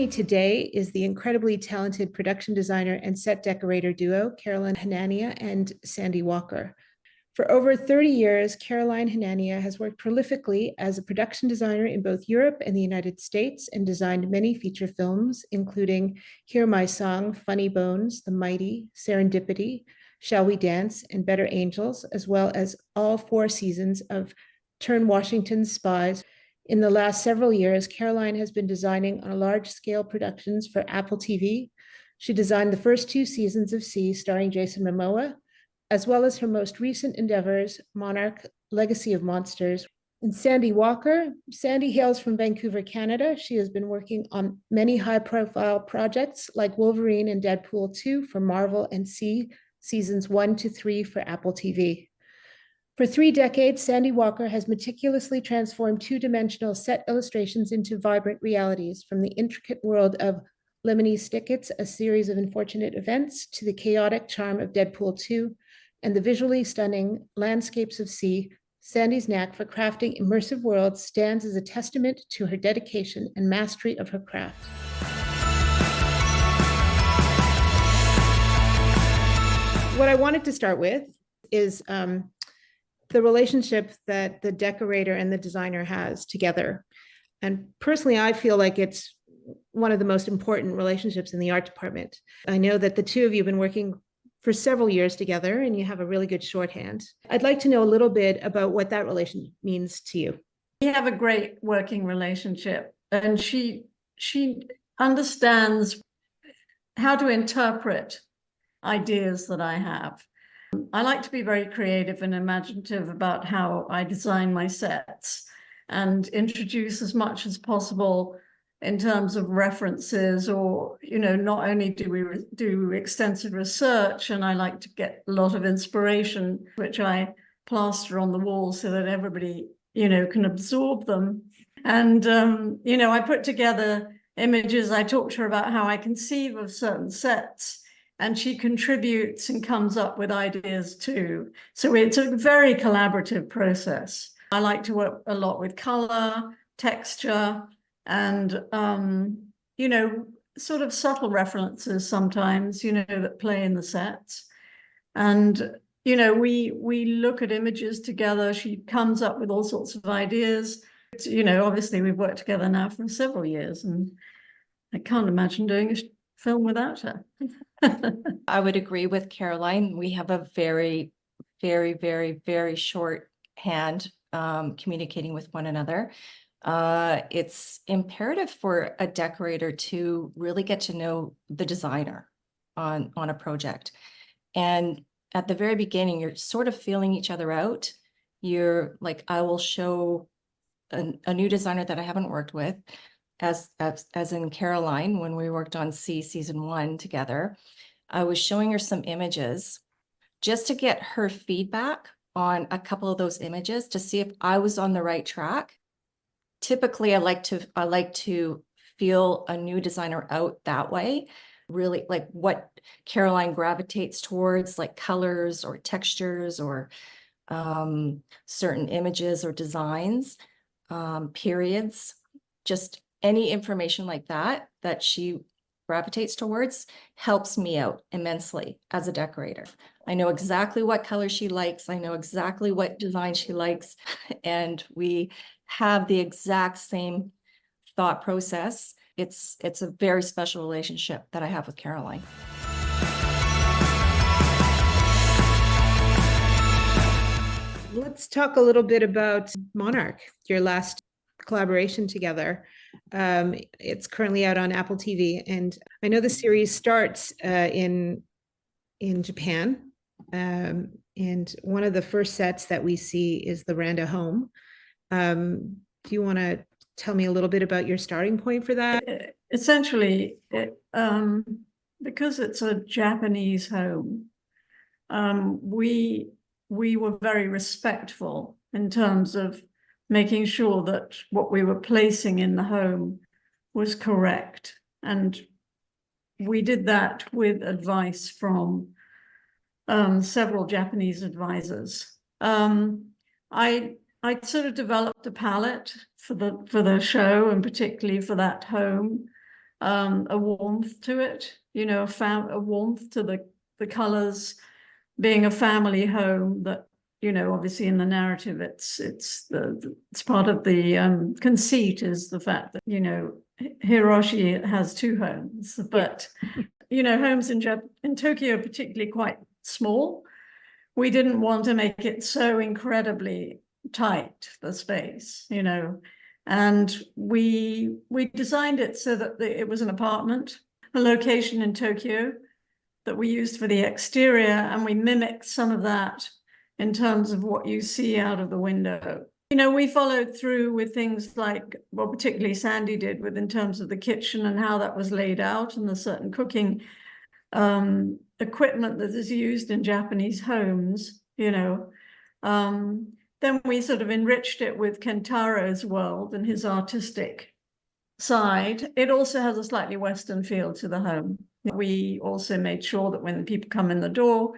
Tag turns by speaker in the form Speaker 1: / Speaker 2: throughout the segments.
Speaker 1: me today is the incredibly talented production designer and set decorator duo, Caroline Hanania and Sandy Walker. For over 30 years, Caroline Hanania has worked prolifically as a production designer in both Europe and the United States and designed many feature films, including Hear My Song, Funny Bones, The Mighty, Serendipity, Shall We Dance, and Better Angels, as well as all 4 seasons of Turn Washington's Spies. In the last several years, Caroline has been designing on large-scale productions for Apple TV. She designed the first 2 seasons of See, starring Jason Momoa, as well as her most recent endeavors, Monarch, Legacy of Monsters. And Sandy Walker. Sandy hails from Vancouver, Canada. She has been working on many high-profile projects like Wolverine and Deadpool 2 for Marvel and See, seasons 1 to 3 for Apple TV. For 3 decades, Sandy Walker has meticulously transformed 2-dimensional set illustrations into vibrant realities, from the intricate world of Lemony Snicket's A Series of Unfortunate Events to the chaotic charm of Deadpool 2 and the visually stunning landscapes of See. Sandy's knack for crafting immersive worlds stands as a testament to her dedication and mastery of her craft. What I wanted to start with is the relationship that the decorator and the designer has together. And personally, I feel like it's one of the most important relationships in the art department. I know that the two of you have been working for several years together and you have a really good shorthand. I'd like to know a little bit about what that relation means to you.
Speaker 2: We have a great working relationship, and she understands how to interpret ideas that I have. I like to be very creative and imaginative about how I design my sets and introduce as much as possible in terms of references, or, not only do we do extensive research, and I like to get a lot of inspiration, which I plaster on the wall so that everybody, can absorb them. And, I put together images. I talk to her about how I conceive of certain sets, and she contributes and comes up with ideas too. So it's a very collaborative process. I like to work a lot with color, texture, and, sort of subtle references sometimes, that play in the sets. And, we look at images together. She comes up with all sorts of ideas. Obviously we've worked together now for several years, and I can't imagine doing a film without her.
Speaker 3: I would agree with Caroline. We have a very, very, very, very short hand communicating with one another. It's imperative for a decorator to really get to know the designer on a project. And at the very beginning, you're sort of feeling each other out. You're like, I will show a new designer that I haven't worked with, as in Caroline, when we worked on See season 1 together. I was showing her some images just to get her feedback on a couple of those images to see if I was on the right track. Typically, I like to feel a new designer out that way, really like what Caroline gravitates towards, like colors or textures or certain images or designs, periods, just any information like that she gravitates towards helps me out immensely as a decorator. I know exactly what color she likes. I know exactly what design she likes. And we have the exact same thought process. It's a very special relationship that I have with Caroline.
Speaker 1: Let's talk a little bit about Monarch, your last collaboration together. It's currently out on Apple TV, and I know the series starts in Japan, and one of the first sets that we see is the Randa home. Do you want to tell me a little bit about your starting point for that?
Speaker 2: Essentially, because it's a Japanese home, we were very respectful in terms of making sure that what we were placing in the home was correct. And we did that with advice from several Japanese advisors. I sort of developed a palette for the show, and particularly for that home. a warmth to it, you know, a warmth to the colors, being a family home that, you know, obviously in the narrative, it's part of the conceit is the fact that, you know, Hiroshi has two homes, but, you know, homes in Tokyo are particularly quite small. We didn't want to make it so incredibly tight, the space, you know, and we designed it so that it was an apartment, a location in Tokyo that we used for the exterior, and we mimicked some of that in terms of what you see out of the window. You know, we followed through with things like, well, particularly Sandy did with in terms of the kitchen and how that was laid out and the certain cooking equipment that is used in Japanese homes, you know. Then we sort of enriched it with Kentaro's world and his artistic side. It also has a slightly Western feel to the home. We also made sure that when people come in the door,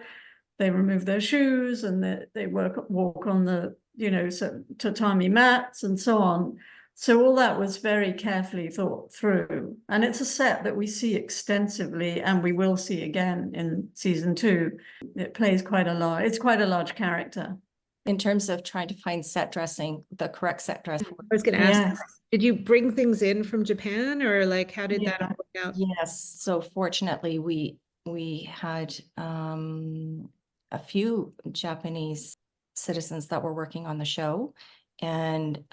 Speaker 2: they remove their shoes and they walk on the, you know, tatami mats and so on. So all that was very carefully thought through. And it's a set that we see extensively and we will see again in season 2. It plays it's quite a large character.
Speaker 3: In terms of trying to find set dressing, the correct set dressing.
Speaker 1: I was going to ask, did you bring things in from Japan, or like how did that work out?
Speaker 3: Yes. So fortunately, we had a few Japanese citizens that were working on the show, and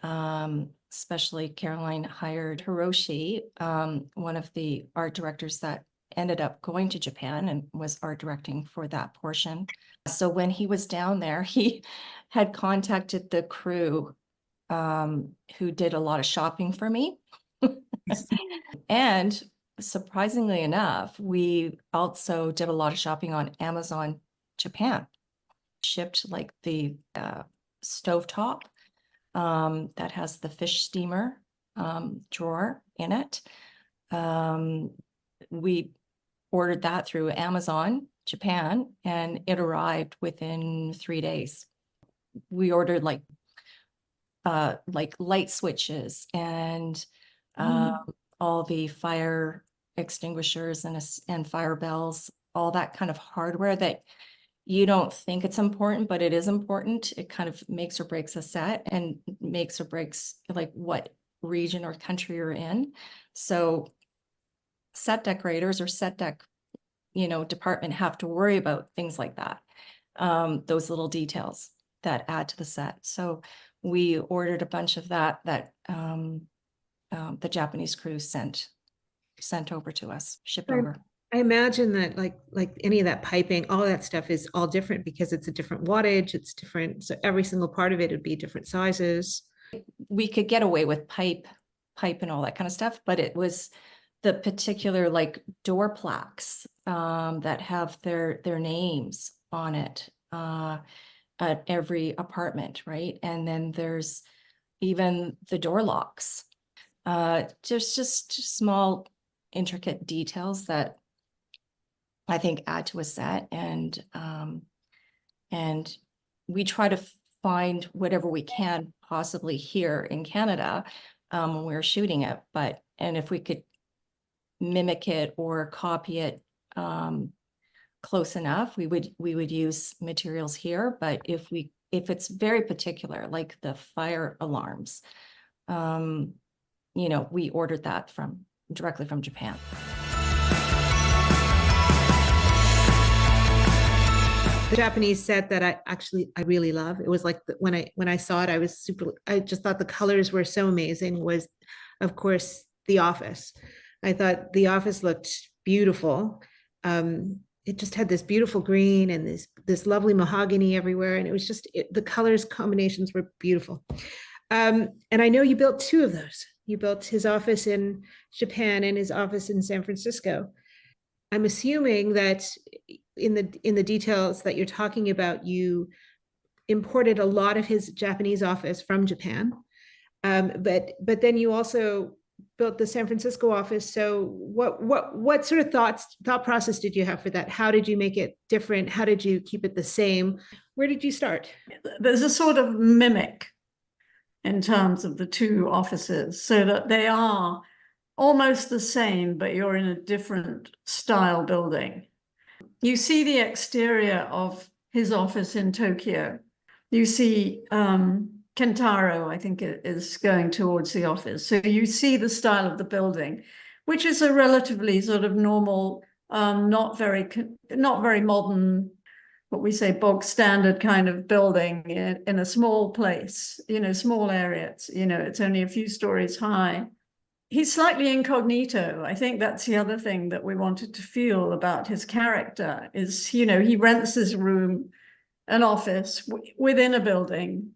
Speaker 3: especially Caroline hired Hiroshi, one of the art directors that ended up going to Japan and was art directing for that portion. So when he was down there, he had contacted the crew who did a lot of shopping for me. And surprisingly enough, we also did a lot of shopping on Amazon Japan. Shipped like the stovetop that has the fish steamer drawer in it. We ordered that through Amazon Japan, and it arrived within 3 days. We ordered like light switches and all the fire extinguishers and fire bells, all that kind of hardware that you don't think it's important, but it is important. It kind of makes or breaks a set and makes or breaks like what region or country you're in. So set decorators or set deck, you know, department have to worry about things like that. Those little details that add to the set. So we ordered a bunch of that the Japanese crew sent over to us, shipped over.
Speaker 1: I imagine that like any of that piping, all that stuff is all different because it's a different wattage, it's different. So every single part of it would be different sizes.
Speaker 3: We could get away with pipe and all that kind of stuff, but it was the particular like door plaques that have their names on it at every apartment, right? And then there's even the door locks. Just small intricate details that I think add to a set, and we try to find whatever we can possibly here in Canada when we're shooting it, and if we could mimic it or copy it close enough, we would use materials here. But if it's very particular, like the fire alarms, you know, we ordered that directly from Japan.
Speaker 1: The Japanese set that I really love. It was like when I saw it, I just thought the colors were so amazing. Was, of course, The Office. I thought The Office looked beautiful. It just had this beautiful green and this lovely mahogany everywhere, and it was just the colors combinations were beautiful. And I know you built 2 of those. You built his office in Japan and his office in San Francisco. I'm assuming that in the details that you're talking about, you imported a lot of his Japanese office from Japan, but then you also built the San Francisco office. So what sort of thought process did you have for that? How did you make it different? How did you keep it the same? Where did you start?
Speaker 2: There's a sort of mimic in terms of the 2 offices, so that they are almost the same, but you're in a different style building. You see the exterior of his office in Tokyo. You see Kentaro, I think, is going towards the office. So you see the style of the building, which is a relatively sort of normal, not very modern, what we say, bog standard kind of building in a small place, small area. It's only a few stories high. He's slightly incognito. I think that's the other thing that we wanted to feel about his character is, he rents this room, an office within a building,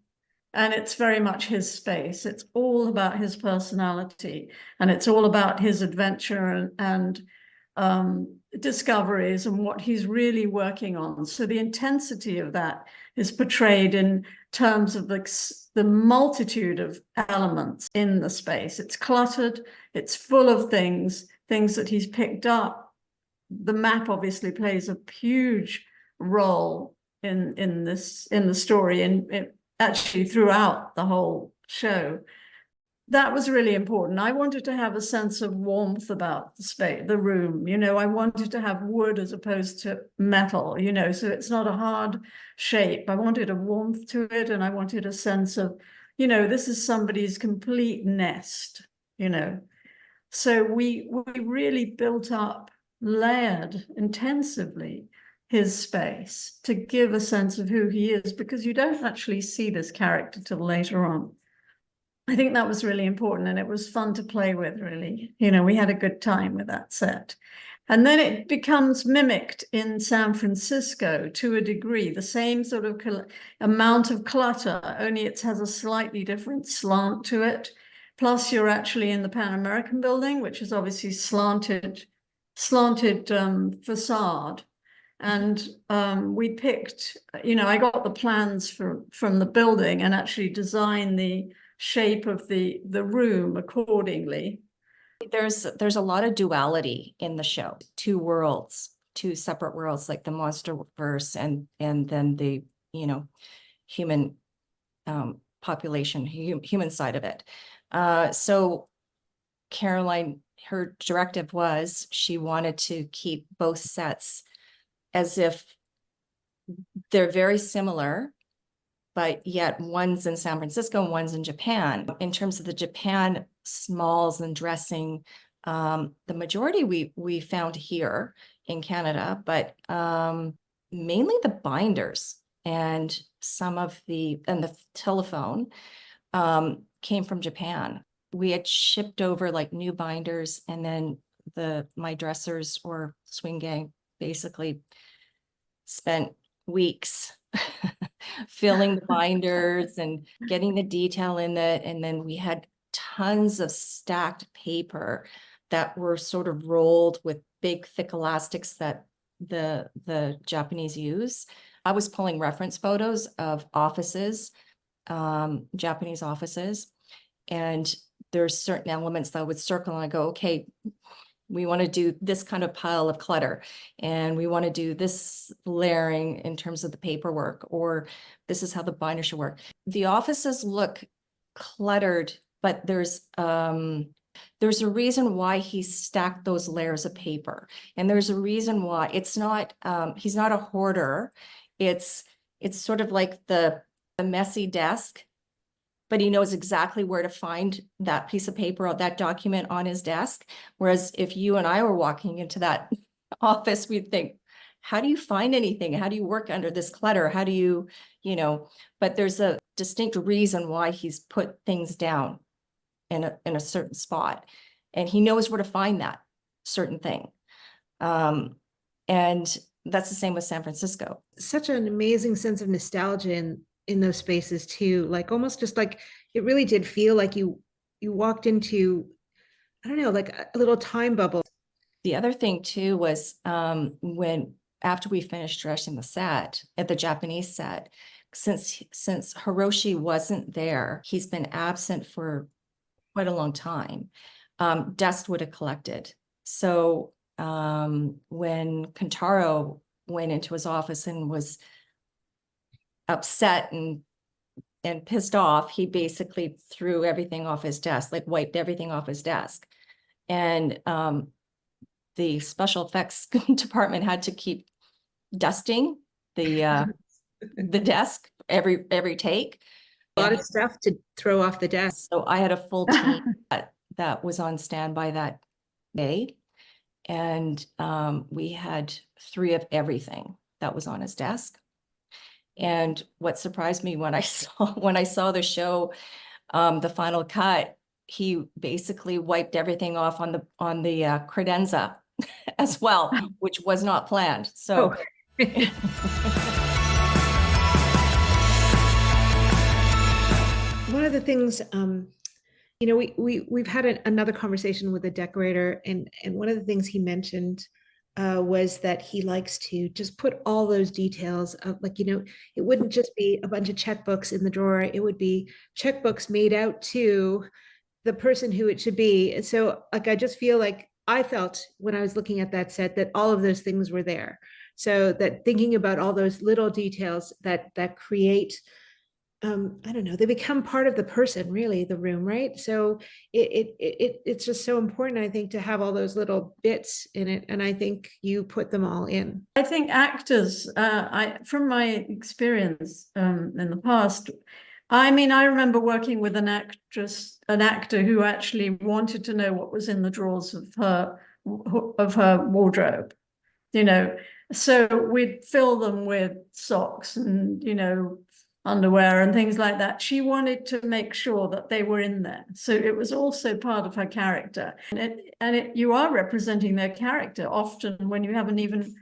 Speaker 2: and it's very much his space. It's all about his personality, and it's all about his adventure and discoveries and what he's really working on. So the intensity of that is portrayed in terms of the multitude of elements in the space. It's cluttered, it's full of things that he's picked up. The map obviously plays a huge role in the story and actually throughout the whole show. That was really important. I wanted to have a sense of warmth about the space, the room. I wanted to have wood as opposed to metal, so it's not a hard shape. I wanted a warmth to it, and I wanted a sense of, this is somebody's complete nest, So we really built up, layered intensively his space to give a sense of who he is, because you don't actually see this character till later on. I think that was really important, and it was fun to play with, really. We had a good time with that set. And then it becomes mimicked in San Francisco to a degree, the same sort of amount of clutter, only it has a slightly different slant to it. Plus, you're actually in the Pan American building, which is obviously slanted facade. And we picked, I got the plans from the building and actually designed the shape of the room accordingly.
Speaker 3: There's a lot of duality in the show. Two worlds, two separate worlds, like the monster verse and then the human population, human side of it. So Caroline, her directive was she wanted to keep both sets as if they're very similar, but yet one's in San Francisco and one's in Japan. In terms of the Japan smalls and dressing, the majority we found here in Canada, but mainly the binders and some of the telephone came from Japan. We had shipped over like new binders, and then my dressers or swing gang basically spent weeks filling the binders and getting the detail in it. And then we had tons of stacked paper that were sort of rolled with big, thick elastics that the Japanese use. I was pulling reference photos of offices, Japanese offices, and there's certain elements that I would circle and I go, okay, we want to do this kind of pile of clutter, and we want to do this layering in terms of the paperwork, or this is how the binder should work. The offices look cluttered, but there's a reason why he stacked those layers of paper, and there's a reason why it's not. He's not a hoarder. It's sort of like the messy desk, but he knows exactly where to find that piece of paper or that document on his desk. Whereas if you and I were walking into that office, we'd think, how do you find anything? How do you work under this clutter? How do you, but there's a distinct reason why he's put things down in a certain spot. And he knows where to find that certain thing. And that's the same with San Francisco.
Speaker 1: Such an amazing sense of nostalgia in those spaces too, like almost just like it really did feel like you walked into, I don't know, like a little time bubble.
Speaker 3: The other thing too was after we finished dressing the set at the Japanese set, since Hiroshi wasn't there, he's been absent for quite a long time. Dust would have collected. So when Kentaro went into his office and was upset and pissed off, he basically threw everything off his desk, like wiped everything off his desk. And the special effects department had to keep dusting the desk every take.
Speaker 1: A lot of stuff to throw off the desk.
Speaker 3: So I had a full team that was on standby that day. And we had 3 of everything that was on his desk. And what surprised me when I saw the show, the final cut, he basically wiped everything off on the credenza as well, which was not planned. So
Speaker 1: one of the things, you know, we've had another conversation with a decorator, and one of the things he mentioned was that he likes to just put all those details of, like, you know, it wouldn't just be a bunch of checkbooks in the drawer. It would be checkbooks made out to the person who it should be. And so, like, I just feel like I felt when I was looking at that set that all of those things were there. So that thinking about all those little details that create, I don't know, they become part of the person, really, the room, right? So it's just so important, I think, to have all those little bits in it, and I think you put them all in.
Speaker 2: I think actors, from my experience in the past, I mean, I remember working with an actor who actually wanted to know what was in the drawers of her wardrobe, you know. So we'd fill them with socks and, you know, underwear and things like that. She wanted to make sure that they were in there. So it was also part of her character. And you are representing their character often when you haven't even,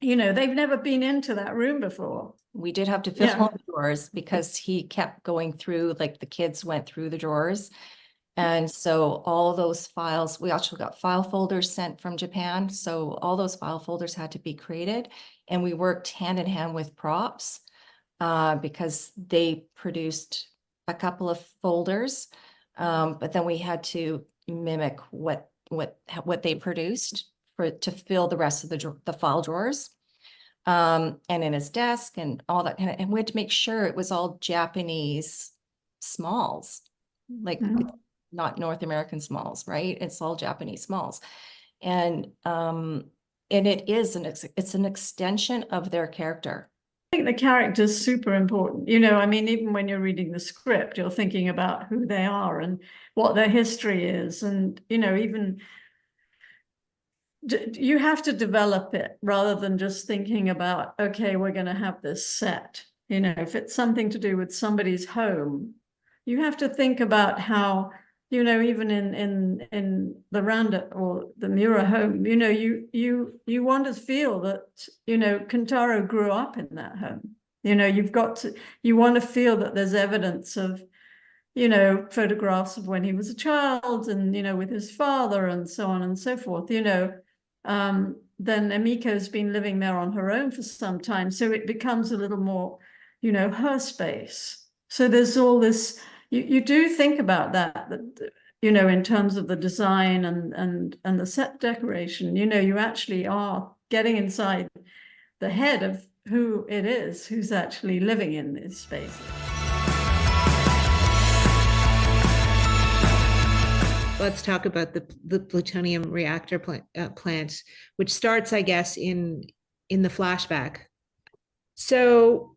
Speaker 2: you know, they've never been into that room before.
Speaker 3: We did have to fill all the drawers because he kept going through, like the kids went through the drawers. And so all those files, we actually got file folders sent from Japan. So all those file folders had to be created. And we worked hand in hand with props because they produced a couple of folders. But then we had to mimic what they produced to fill the rest of the file drawers. And in his desk and all that kind of, and we had to make sure it was all Japanese smalls, like not North American smalls, right? It's all Japanese smalls. And it is it's an extension of their character.
Speaker 2: I think the character is super important. You know, I mean, even when you're reading the script, you're thinking about who they are and what their history is. And, you know, even you have to develop it rather than just thinking about, okay, we're going to have this set. You know, if it's something to do with somebody's home, you have to think about how, you know, even in the Randa or the Mura home, you know, you want to feel that, you know, Kentaro grew up in that home. You know, you want to feel that there's evidence of, you know, photographs of when he was a child and, you know, with his father and so on and so forth, you know. Then Emiko's been living there on her own for some time. So it becomes a little more, you know, her space. So there's all this, you do think about that, you know, in terms of the design and the set decoration, you know, you actually are getting inside the head of who it is who's actually living in these spaces.
Speaker 1: Let's talk about the plutonium reactor plant, which starts, I guess, in the flashback. So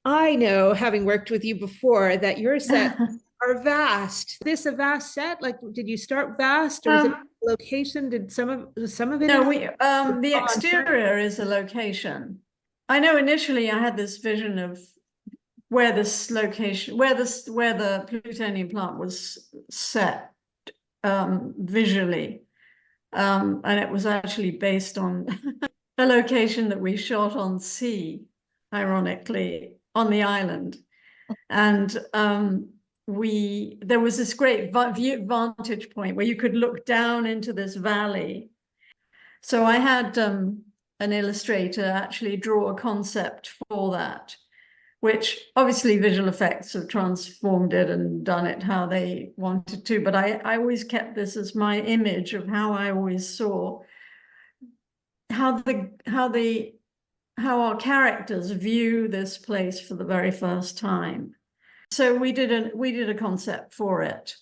Speaker 1: I know, having worked with you before, that your sets are vast. Is this a vast set? Like, did you start vast, or was it location? Did some of it?
Speaker 2: No, the exterior is a location. I know initially I had this vision of where this location, where the plutonium plant was set. Visually, and it was actually based on a location that we shot on sea, ironically, on the island. And there was this great vantage point where you could look down into this valley. So I had an illustrator actually draw a concept for that, which obviously visual effects have transformed it and done it how they wanted to. But I always kept this as my image of how I always saw how our characters view this place for the very first time. So we did a concept for it.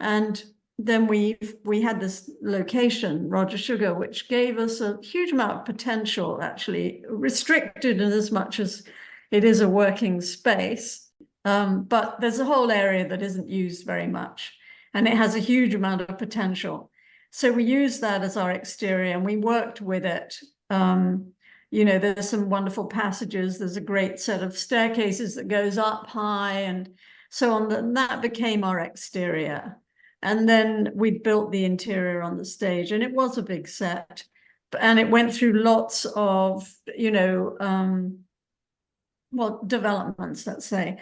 Speaker 2: And then we had this location, Roger Sugar, which gave us a huge amount of potential, actually restricted in as much as it is a working space. But there's a whole area that isn't used very much, and it has a huge amount of potential. So we used that as our exterior, and we worked with it. You know, there's some wonderful passages. There's a great set of staircases that goes up high and so on. And that became our exterior. And then we built the interior on the stage, and it was a big set. And it went through lots of, you know, well, developments, let's say.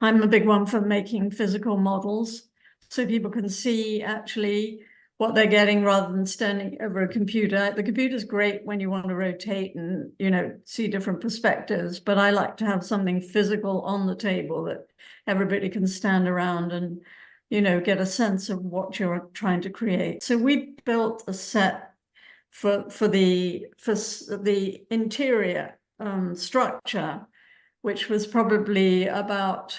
Speaker 2: I'm a big one for making physical models so people can see actually what they're getting rather than standing over a computer. The computer's great when you want to rotate and, you know, see different perspectives, but I like to have something physical on the table that everybody can stand around and, you know, get a sense of what you're trying to create. So we built a set for the interior structure, which was probably about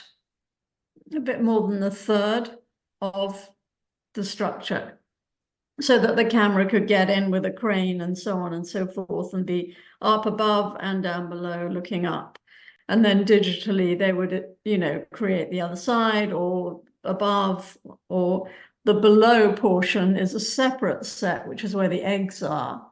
Speaker 2: a bit more than a third of the structure, so that the camera could get in with a crane and so on and so forth, and be up above and down below looking up. And then digitally they would, you know, create the other side or above, or the below portion is a separate set, which is where the eggs are,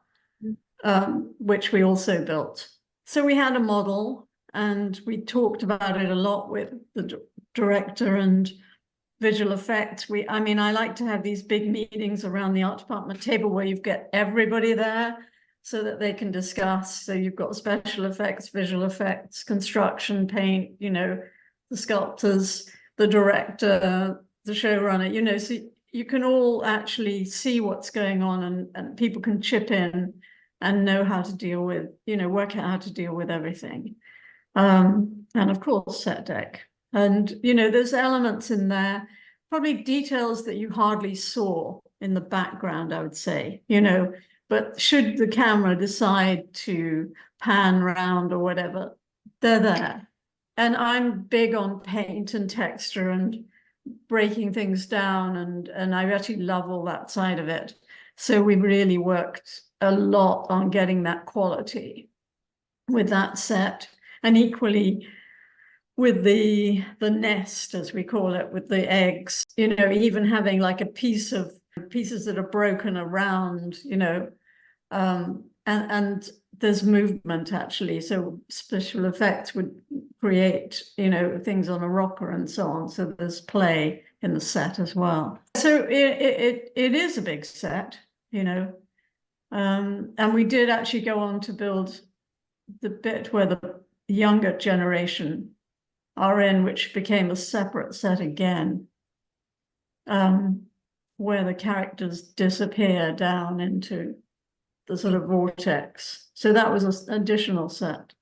Speaker 2: which we also built. So we had a model, and we talked about it a lot with the director and visual effects. I mean, I like to have these big meetings around the art department table where you've got everybody there so that they can discuss. So you've got special effects, visual effects, construction, paint, you know, the sculptors, the director, the showrunner, you know, so you can all actually see what's going on, and people can chip in and know how to deal with, you know, work out how to deal with everything. And of course, set deck. And, you know, there's elements in there, probably details that you hardly saw in the background, I would say, you know, but should the camera decide to pan around or whatever, they're there. And I'm big on paint and texture and breaking things down, and I actually love all that side of it. So we really worked a lot on getting that quality with that set, and equally with the nest, as we call it, with the eggs, you know, even having like a pieces that are broken around, you know, and there's movement actually. So special effects would create, you know, things on a rocker and so on. So there's play in the set as well. So it is a big set, you know, and we did actually go on to build the bit where the younger generation are in, which became a separate set again, where the characters disappear down into the sort of vortex. So that was an additional set.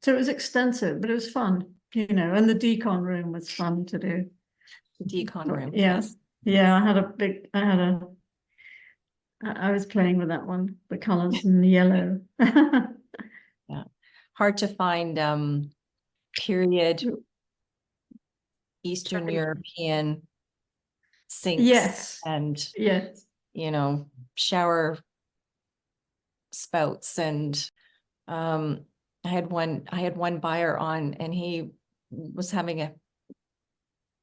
Speaker 2: So it was extensive, but it was fun, you know, and the decon room was fun to do.
Speaker 3: The decon room,
Speaker 2: yeah.
Speaker 3: yes.
Speaker 2: Yeah, I was playing with that one, the colors and the yellow.
Speaker 3: Yeah, hard to find period Eastern European sinks.
Speaker 2: Yes.
Speaker 3: And
Speaker 2: yes,
Speaker 3: you know, shower spouts. And I had one buyer on, and he was having a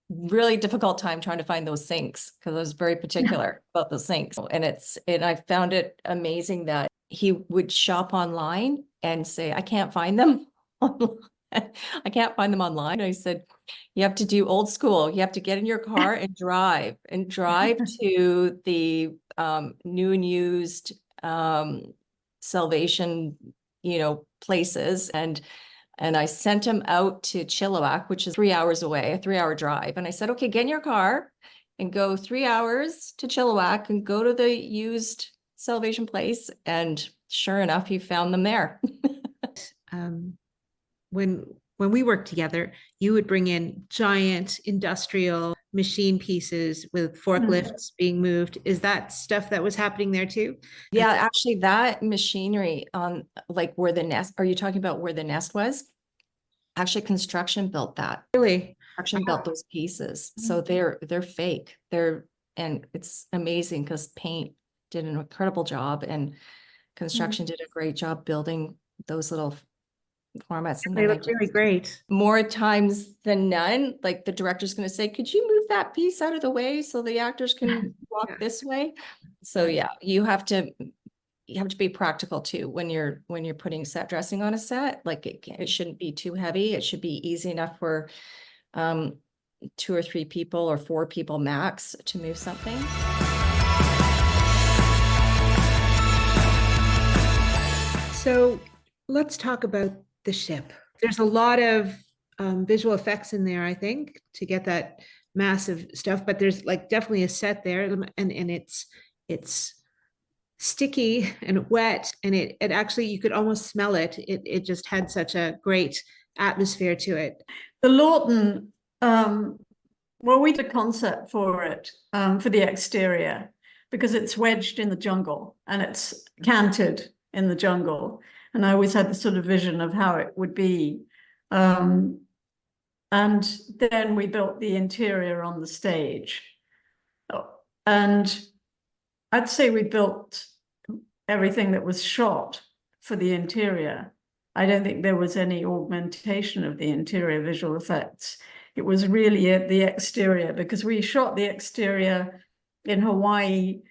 Speaker 3: really difficult time trying to find those sinks because I was very particular about the sinks. And I found it amazing that he would shop online and say, I can't find them online. I can't find them online. And I said, you have to do old school. You have to get in your car and drive to the new and used Salvation, you know, places. And I sent him out to Chilliwack, which is 3 hours away, a 3-hour drive. And I said, okay, get in your car and go 3 hours to Chilliwack and go to the used Salvation place. And sure enough, he found them there.
Speaker 1: When we worked together, you would bring in giant industrial machine pieces with forklifts being moved. Is that stuff that was happening there too?
Speaker 3: Yeah, actually that machinery on like where the nest, are you talking about where the nest was? Actually, construction built that.
Speaker 1: Really?
Speaker 3: Construction built those pieces. So they're fake. And and it's amazing because paint did an incredible job and construction did a great job building those little formats. And
Speaker 1: They
Speaker 3: then I
Speaker 1: look really
Speaker 3: just,
Speaker 1: great.
Speaker 3: more times than none, like the director's going to say, could you move that piece out of the way so the actors can walk
Speaker 1: Yeah.
Speaker 3: this way? So yeah, you have to be practical too when you're putting set dressing on a set. Like it shouldn't be too heavy. It should be easy enough for 2 or 3 people or 4 people max to move something.
Speaker 1: So let's talk about the ship. There's a lot of visual effects in there, I think, to get that massive stuff, but there's like definitely a set there, and it's sticky and wet, and it actually, you could almost smell it. It just had such a great atmosphere to it.
Speaker 2: The Lawton, well, we did a concept for it, for the exterior, because it's wedged in the jungle and it's canted in the jungle. And I always had this sort of vision of how it would be. And then we built the interior on the stage. And I'd say we built everything that was shot for the interior. I don't think there was any augmentation of the interior visual effects. It was really at the exterior, because we shot the exterior in Hawaii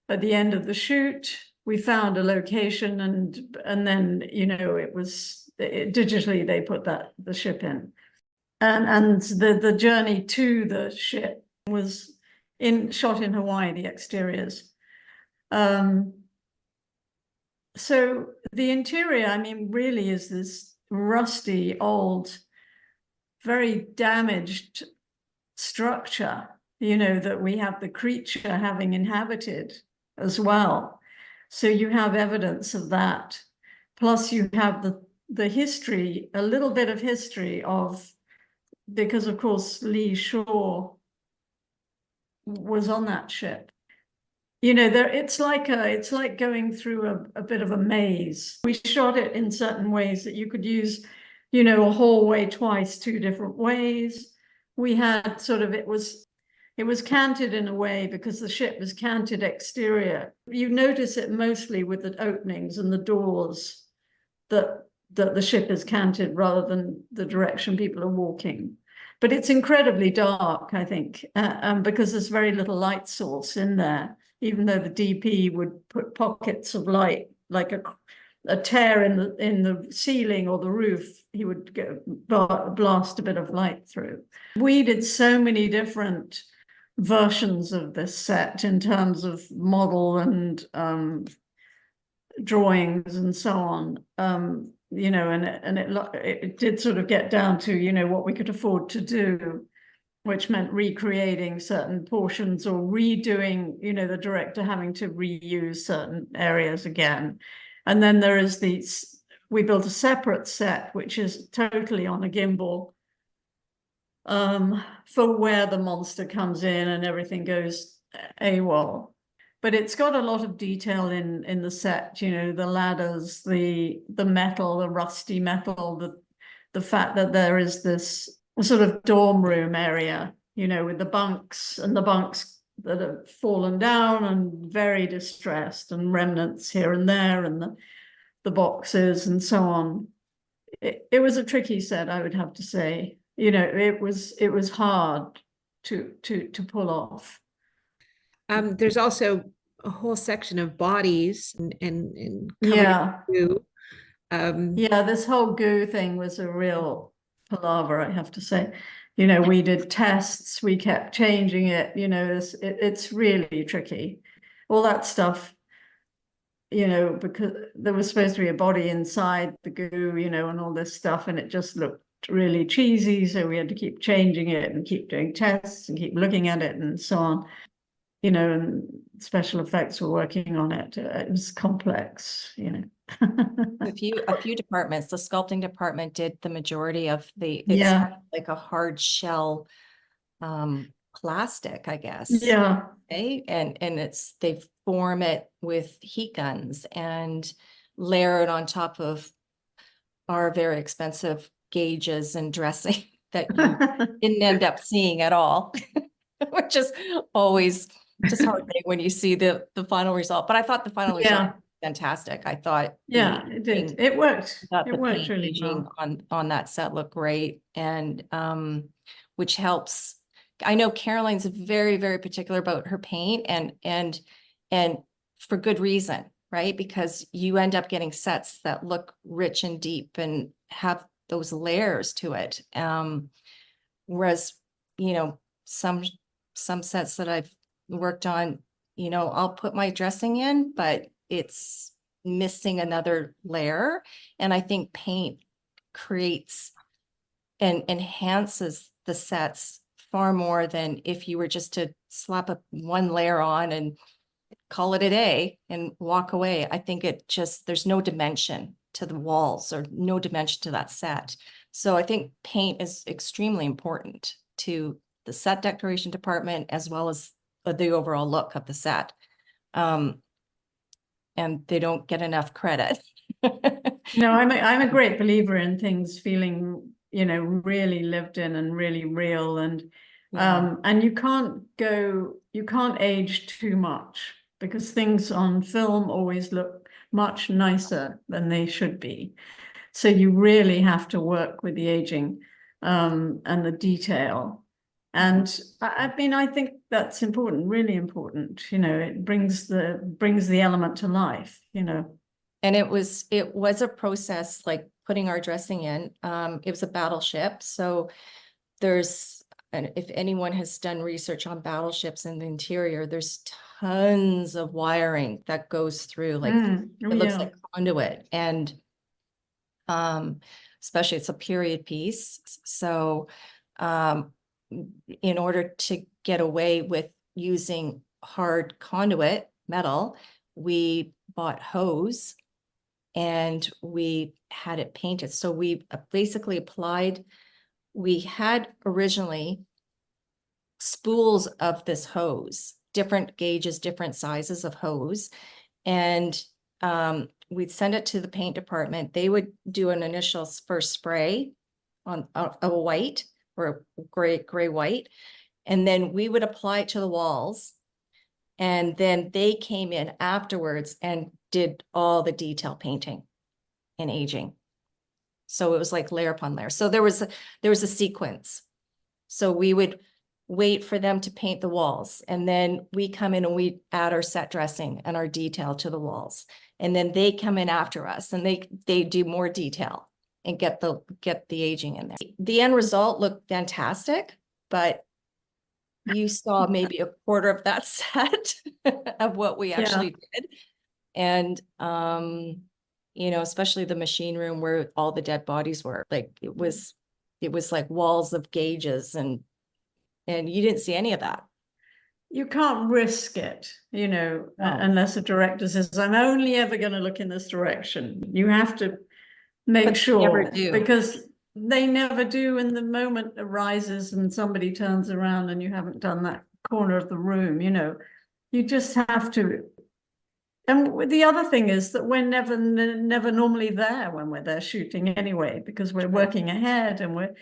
Speaker 2: at the end of the shoot. We found a location, and then, you know, it was digitally they put the ship in, and the journey to the ship was shot in Hawaii, the exteriors. So the interior, I mean, really is this rusty, old, very damaged structure, you know, that we have the creature having inhabited as well. So you have evidence of that. Plus you have the history, a little bit of history of, because of course Lee Shaw was on that ship. You know, it's like going through a bit of a maze. We shot it in certain ways that you could use, you know, a hallway twice, 2 different ways. We had sort of, it was canted in a way because the ship was canted exterior. You notice it mostly with the openings and the doors, that the ship is canted rather than the direction people are walking. But it's incredibly dark, I think, because there's very little light source in there, even though the DP would put pockets of light, like a tear in the ceiling or the roof, he would blast a bit of light through. We did so many different versions of this set in terms of model and drawings and so on. You know, and it did sort of get down to, you know, what we could afford to do, which meant recreating certain portions or redoing, you know, the director having to reuse certain areas again. And then there is we built a separate set, which is totally on a gimbal, for where the monster comes in and everything goes AWOL. But it's got a lot of detail in the set, you know, the ladders, the metal, the rusty metal, the fact that there is this sort of dorm room area, you know, with the bunks that have fallen down and very distressed, and remnants here and there, and the boxes and so on. It was a tricky set, I would have to say. You know, it was hard to pull off.
Speaker 1: There's also a whole section of bodies and
Speaker 2: Yeah.
Speaker 1: goo.
Speaker 2: Yeah, this whole goo thing was a real palaver, I have to say. You know, we did tests, we kept changing it, you know, it's really tricky. All that stuff, you know, because there was supposed to be a body inside the goo, you know, and all this stuff, and it just looked really cheesy, so we had to keep changing it and keep doing tests and keep looking at it and so on. You know, and special effects were working on it. It was complex, you know.
Speaker 3: A few departments, the sculpting department did the majority of it's
Speaker 2: Yeah.
Speaker 3: like a hard shell plastic, I guess.
Speaker 2: Yeah.
Speaker 3: Okay? And they form it with heat guns and layer it on top of our very expensive gauges and dressing that you didn't end up seeing at all, which is always disheartening when you see the final result. But I thought the final result
Speaker 2: Yeah,
Speaker 3: was fantastic. I thought
Speaker 2: yeah, it did. It worked.
Speaker 3: the
Speaker 2: It worked
Speaker 3: paint
Speaker 2: really
Speaker 3: aging
Speaker 2: well.
Speaker 3: on that set looked great, and which helps. I know Caroline's very, very particular about her paint, and for good reason, right? Because you end up getting sets that look rich and deep and have those layers to it. Whereas, you know, some sets that I've worked on, you know, I'll put my dressing in, but it's missing another layer. And I think paint creates and enhances the sets far more than if you were just to slap one layer on and call it a day and walk away. I think it just, there's no dimension to the walls or no dimension to that set. So I think paint is extremely important to the set decoration department as well as the overall look of the set. And they don't get enough credit.
Speaker 2: No, I'm a great believer in things feeling, you know, really lived in and really real, and you can't age too much, because things on film always look much nicer than they should be. So you really have to work with the aging and the detail. And I mean, I think that's important, really important. You know, it brings the element to life, you know.
Speaker 3: And it was a process, like putting our dressing in. It was a battleship. So and if anyone has done research on battleships in the interior, there's tons of wiring that goes through, like it looks like conduit, and especially it's a period piece. So in order to get away with using hard conduit metal, we bought hose and we had it painted. So we basically we had originally spools of this hose, different gauges, different sizes of hose. And we'd send it to the paint department. They would do an initial first spray on a white or gray white. And then we would apply it to the walls. And then they came in afterwards and did all the detail painting and aging. So it was like layer upon layer. So there was a sequence. So we would wait for them to paint the walls, and then we come in and we add our set dressing and our detail to the walls. And then they come in after us and they do more detail and get the aging in there. The end result looked fantastic, but you saw maybe a quarter of that set of what we actually did. And you know, especially the machine room where all the dead bodies were, like it was like walls of gauges, and you didn't see any of that.
Speaker 2: You can't risk it, you know, unless a director says, I'm only ever going to look in this direction. You have to make sure, because they never do. And the moment arises and somebody turns around and you haven't done that corner of the room, you know, you just have to. And the other thing is that we're never normally there when we're there shooting anyway, because we're working ahead, and we're,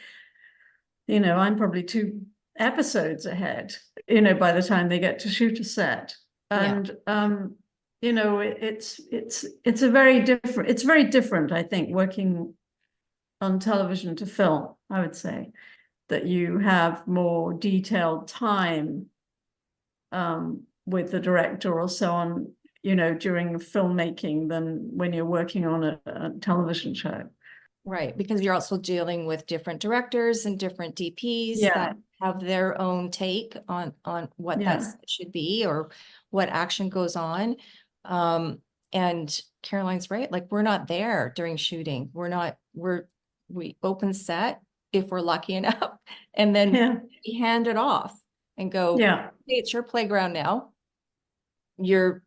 Speaker 2: you know, I'm probably 2 episodes ahead, you know, by the time they get to shoot a set. And you know, it's very different, I think, working on television to film. I would say that you have more detailed time with the director or so on, you know, during filmmaking than when you're working on a television show.
Speaker 3: Right, because you're also dealing with different directors and different DPs that have their own take on what that should be or what action goes on. And Caroline's right, like we're not there during shooting. We open set if we're lucky enough, and then we hand it off and go, hey, it's your playground now. You're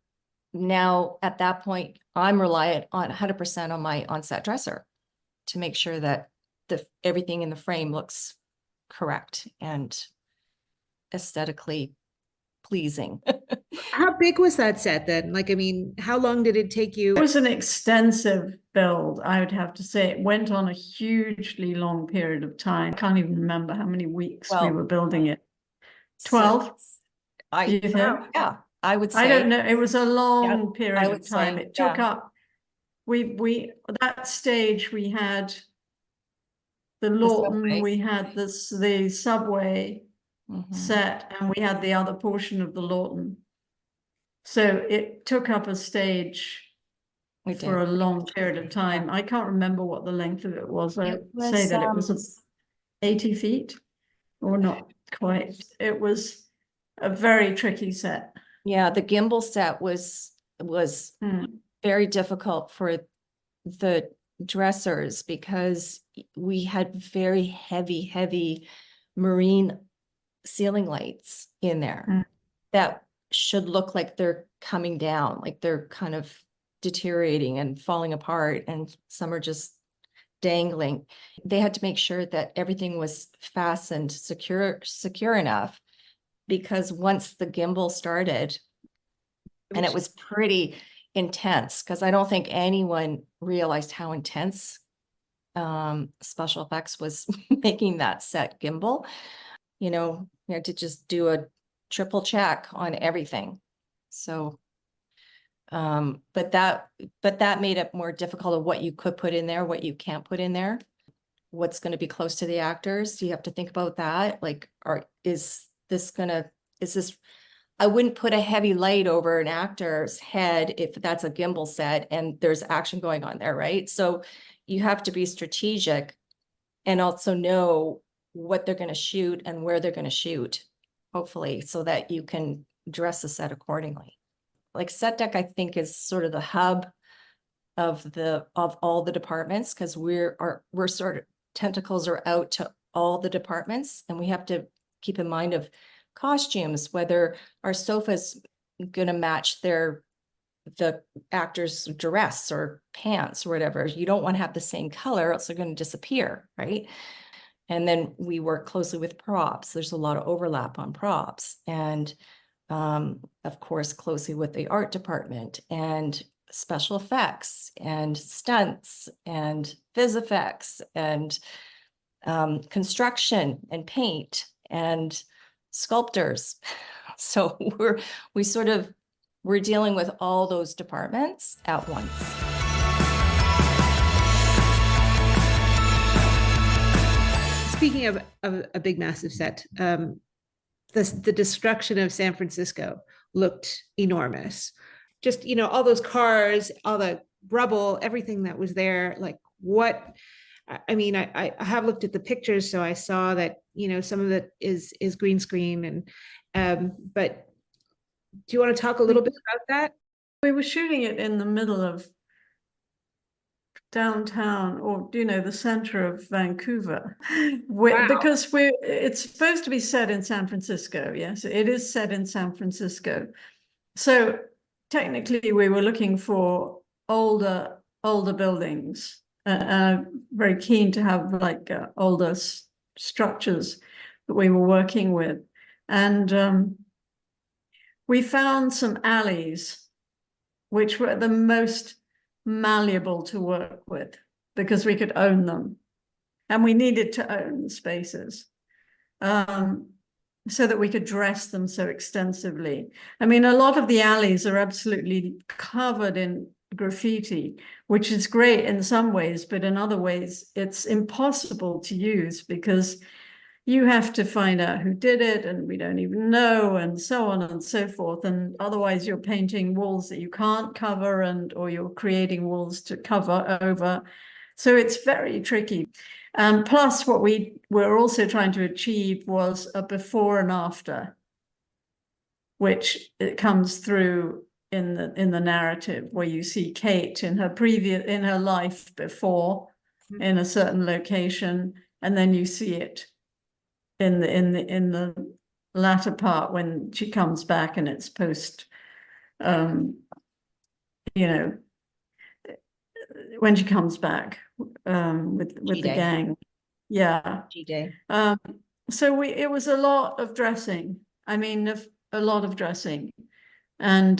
Speaker 3: now at that point, I'm reliant on 100% on my on-set dresser to make sure that everything in the frame looks correct and aesthetically pleasing.
Speaker 1: How big was that set then? Like, I mean, how long did it take you?
Speaker 2: It was an extensive build, I would have to say. It went on a hugely long period of time. I can't even remember how many weeks we were building it. 12? You think?
Speaker 3: Yeah, I would
Speaker 2: I don't
Speaker 3: say,
Speaker 2: know. It was a long
Speaker 3: I
Speaker 2: period
Speaker 3: would
Speaker 2: of time.
Speaker 3: say,
Speaker 2: It took
Speaker 3: yeah.
Speaker 2: up, we that stage we had the
Speaker 3: The
Speaker 2: Lawton,
Speaker 3: subway.
Speaker 2: we had the subway
Speaker 3: Mhm.
Speaker 2: set, and we had the other portion of the Lawton. So it took up a stage
Speaker 3: We
Speaker 2: for
Speaker 3: did.
Speaker 2: a long period of time. I can't remember what the length of it was. I
Speaker 3: It
Speaker 2: would say
Speaker 3: was,
Speaker 2: that it was 80 feet or not quite. It was a very tricky set.
Speaker 3: yeah, the gimbal set was
Speaker 2: Hmm.
Speaker 3: very difficult for the dressers because we had very heavy marine ceiling lights in there
Speaker 2: Mm.
Speaker 3: that should look like they're coming down, like they're kind of deteriorating and falling apart, and some are just dangling. They had to make sure that everything was fastened secure enough, because once the gimbal started, and it was pretty intense, because I don't think anyone realized how intense special effects was making that set gimbal. You know, we had to just do a triple check on everything. So, but that made it more difficult of what you could put in there, what you can't put in there, what's going to be close to the actors. You have to think about that. Like, is this, I wouldn't put a heavy light over an actor's head if that's a gimbal set and there's action going on there, right? So you have to be strategic and also know what they're going to shoot and where they're going to shoot, hopefully, so that you can dress the set accordingly. Like set deck, I think, is sort of the hub of all the departments, because we're sort of tentacles are out to all the departments, and we have to keep in mind of costumes, whether our sofa's going to match the actor's dress or pants or whatever. You don't want to have the same color, else they're going to disappear, right? And then we work closely with props. There's a lot of overlap on props, and of course, closely with the art department and special effects and stunts and phys effects and construction and paint and sculptors. So we're dealing with all those departments at once.
Speaker 1: Speaking of a big, massive set, the destruction of San Francisco looked enormous. Just, all those cars, all the rubble, everything that was there, like what, I mean, I have looked at the pictures, so I saw that, some of it is green screen, but do you want to talk a little bit about that?
Speaker 2: We were shooting it in the middle of downtown, or the center of Vancouver.
Speaker 1: Wow.
Speaker 2: Because it's supposed to be set in San Francisco. Yes, it is set in San Francisco. So technically we were looking for older buildings, very keen to have like older structures that we were working with. And we found some alleys which were the most malleable to work with because we could own them, and we needed to own the spaces so that we could dress them so extensively. I mean, a lot of the alleys are absolutely covered in graffiti, which is great in some ways, but in other ways it's impossible to use because you have to find out who did it, and we don't even know, and so on and so forth. And otherwise you're painting walls that you can't cover, or you're creating walls to cover over. So it's very tricky. And plus what we were also trying to achieve was a before and after, which it comes through in the narrative, where you see Kate in her life before in a certain location, and then you see it in the latter part when she comes back, and it's post when she comes back with the gang. Yeah.
Speaker 3: G-Day.
Speaker 2: So it was a lot of dressing. I mean, a lot of dressing and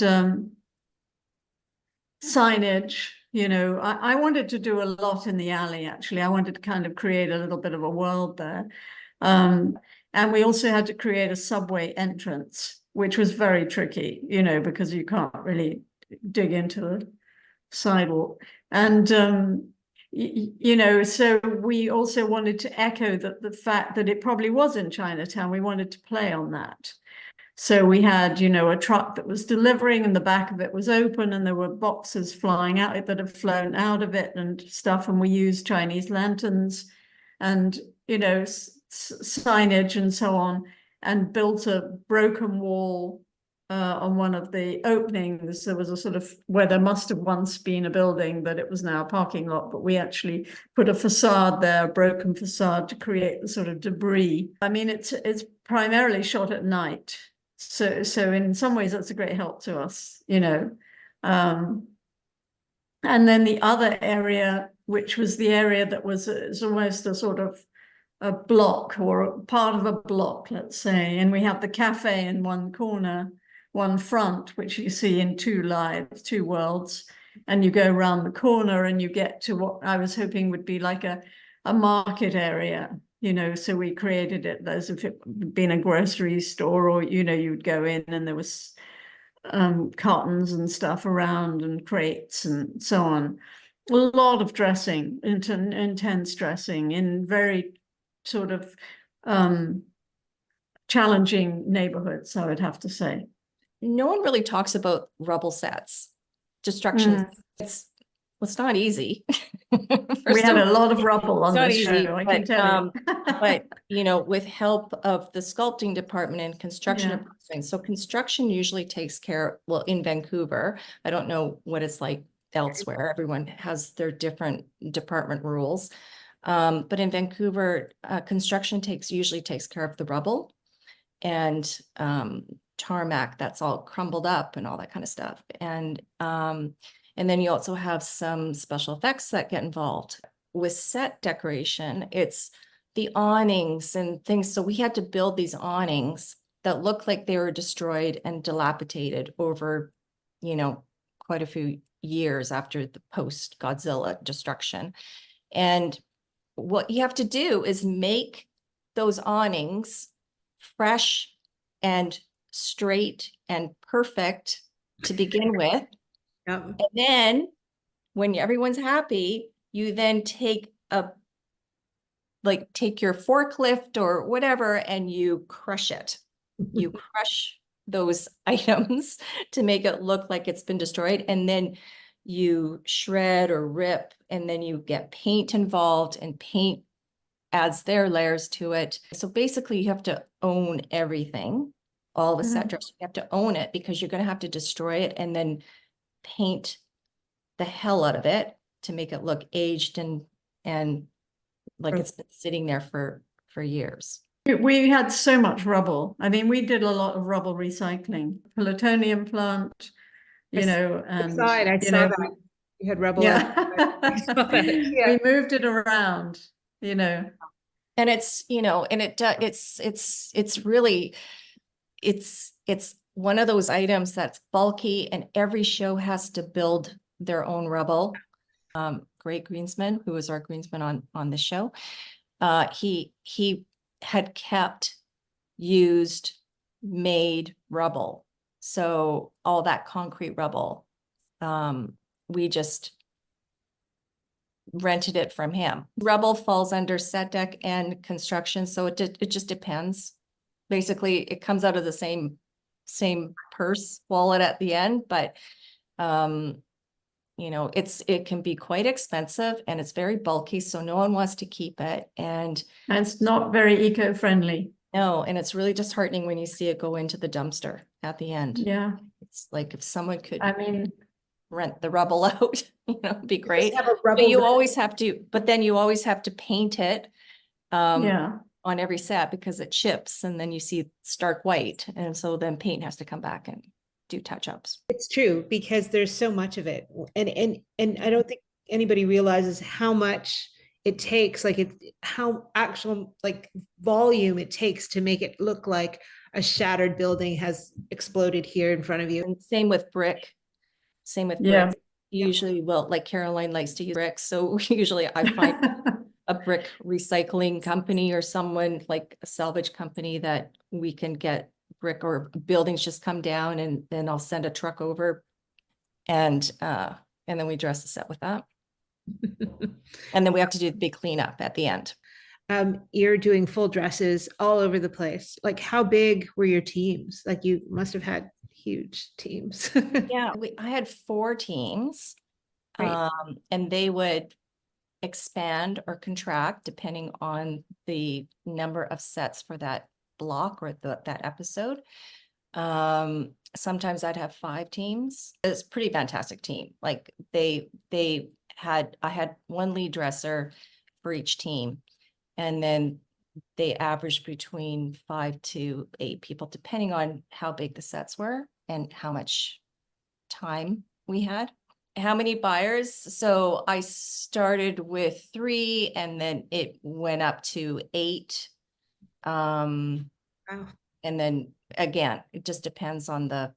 Speaker 2: signage. I wanted to do a lot in the alley, actually. I wanted to kind of create a little bit of a world there. And we also had to create a subway entrance which was very tricky, you know, because you can't really dig into the sidewalk. And, you know, so we also wanted to echo the fact that it probably was in Chinatown. We wanted to play on that. So we had, you know, a truck that was delivering and the back of it was open and there were boxes flying out that had flown out of it and stuff. And we used Chinese lanterns and, you know, signage and so on, and built a broken wall on one of the openings. There was a sort of where there must have once been a building, but it was now a parking lot. But we actually put a facade there, a broken facade, to create the sort of debris. I mean, it's primarily shot at night. So in some ways, that's a great help to us, you know. And then the other area, which was the area that was almost a sort of a block or a part of a block, let's say. And we have the cafe in one corner, one front, which you see in two worlds. And you go around the corner and you get to what I was hoping would be like a market area. You know, so we created it as if it had been a grocery store, or, you know, you'd go in and there was cartons and stuff around and crates and so on. A lot of dressing, intense dressing in very sort of challenging neighborhoods, I would have to say.
Speaker 3: No one really talks about rubble sets, destruction. It's not easy.
Speaker 2: We had a lot of rubble on this
Speaker 3: easy,
Speaker 2: show, I can tell you.
Speaker 3: But, you know, with help of the sculpting department and construction department. So construction usually takes care, well, in Vancouver, I don't know what it's like elsewhere. Everyone has their different department rules. But in Vancouver, construction usually takes care of the rubble and tarmac that's all crumbled up and all that kind of stuff. And then you also have some special effects that get involved. With set decoration, it's the awnings and things. So we had to build these awnings that looked like they were destroyed and dilapidated over, you know, quite a few years after the post-Godzilla destruction. And what you have to do is make those awnings fresh and straight and perfect to begin with.
Speaker 1: Yep.
Speaker 3: And then when everyone's happy, you then take your forklift or whatever and you crush it. You crush those items to make it look like it's been destroyed. And then you shred or rip, and then you get paint involved, and paint adds their layers to it. So basically you have to own everything, all the set dress. You have to own it because you're going to have to destroy it and then paint the hell out of it to make it look aged and like it's been sitting there for years.
Speaker 2: We had so much rubble. I mean, we did a lot of rubble recycling. Plutonium plant, you know, and
Speaker 1: I saw that. You had rubble.
Speaker 2: Yeah.
Speaker 1: Yeah.
Speaker 2: We moved it around, you know.
Speaker 3: And it's, you know, and it's really one of those items that's bulky, and every show has to build their own rubble. Great greensman, who was our greensman on the show, he had kept used made rubble. So all that concrete rubble, we just rented it from him. Rubble falls under set deck and construction, so it just depends. Basically, it comes out of the same purse wallet at the end, but you know, it can be quite expensive and it's very bulky, so no one wants to keep it, and
Speaker 2: it's not very eco-friendly.
Speaker 3: No, and it's really disheartening when you see it go into the dumpster at the end.
Speaker 2: Yeah,
Speaker 3: it's like if someone could,
Speaker 2: I mean,
Speaker 3: rent the rubble out, you know, it'd be great.
Speaker 1: Have a rubble
Speaker 3: But you
Speaker 1: rent.
Speaker 3: always have to, but then you always have to paint it
Speaker 2: yeah.
Speaker 3: on every set because it chips and then you see stark white. And so then paint has to come back and do touch-ups.
Speaker 1: It's true because there's so much of it. And I don't think anybody realizes how much it takes, like how actual like volume it takes to make it look like a shattered building has exploded here in front of you.
Speaker 3: And same with brick. Same with bricks. Usually, well, like Caroline likes to use bricks. So usually I find a brick recycling company or someone like a salvage company that we can get brick or buildings just come down, and then I'll send a truck over, and then we dress the set with that. And then we have to do the big cleanup at the end.
Speaker 1: You're doing full dresses all over the place. Like, how big were your teams? Like, you must have had huge teams.
Speaker 3: Yeah, I had 4 teams,
Speaker 1: Great.
Speaker 3: and they would expand or contract depending on the number of sets for that block or that episode. Sometimes I'd have 5 teams. It's a pretty fantastic team. Like I had 1 lead dresser for each team, and then they averaged between 5 to 8 people, depending on how big the sets were and how much time we had. How many buyers? So I started with 3, and then it went up to 8.
Speaker 1: Wow.
Speaker 3: And then again, it just depends on the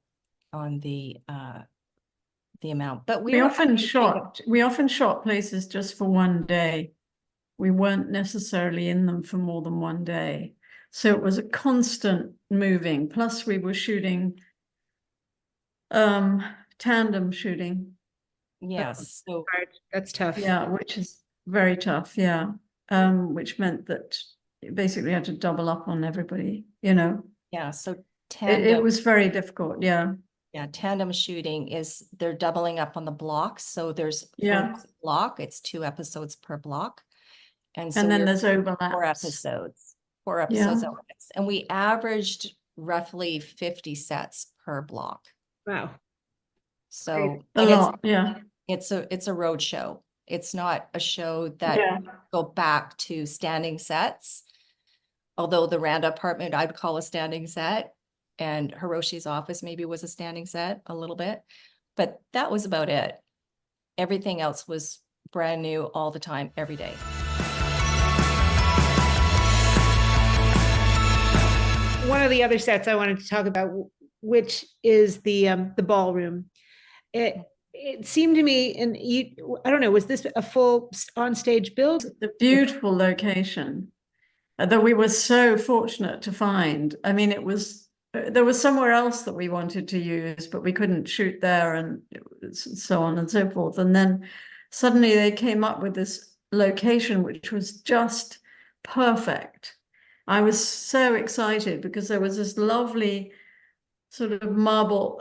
Speaker 3: amount. But
Speaker 2: We often shot places just for one day. We weren't necessarily in them for more than one day. So it was a constant moving. Plus we were shooting tandem shooting.
Speaker 3: Yes. So
Speaker 1: Hard. That's tough.
Speaker 2: Yeah, which is very tough. Yeah. Which meant that you basically had to double up on everybody, you know.
Speaker 3: yeah, so
Speaker 2: It
Speaker 3: tandem,
Speaker 2: was very difficult. Yeah.
Speaker 3: yeah, tandem shooting is they're doubling up on the blocks. So there's
Speaker 2: Yeah.
Speaker 3: for block, it's 2 episodes per block. And so
Speaker 2: And then
Speaker 3: we're
Speaker 2: there's
Speaker 3: 4
Speaker 2: overlaps.
Speaker 3: episodes,
Speaker 2: Yeah.
Speaker 3: at once. And we averaged roughly 50 sets per block.
Speaker 1: Wow.
Speaker 3: So
Speaker 2: A
Speaker 3: and
Speaker 2: lot. Yeah.
Speaker 3: it's a road show. It's not a show that
Speaker 2: Yeah.
Speaker 3: go back to standing sets. Although the Randa apartment I'd call a standing set, and Hiroshi's office maybe was a standing set a little bit, but that was about it. Everything else was brand new all the time, every day.
Speaker 1: One of the other sets I wanted to talk about, which is the ballroom. It seemed to me, and I don't know, was this a full on-stage build?
Speaker 2: The beautiful location that we were so fortunate to find. I mean, there was somewhere else that we wanted to use, but we couldn't shoot there, and so on and so forth. And then suddenly they came up with this location, which was just perfect. I was so excited because there was this lovely sort of marble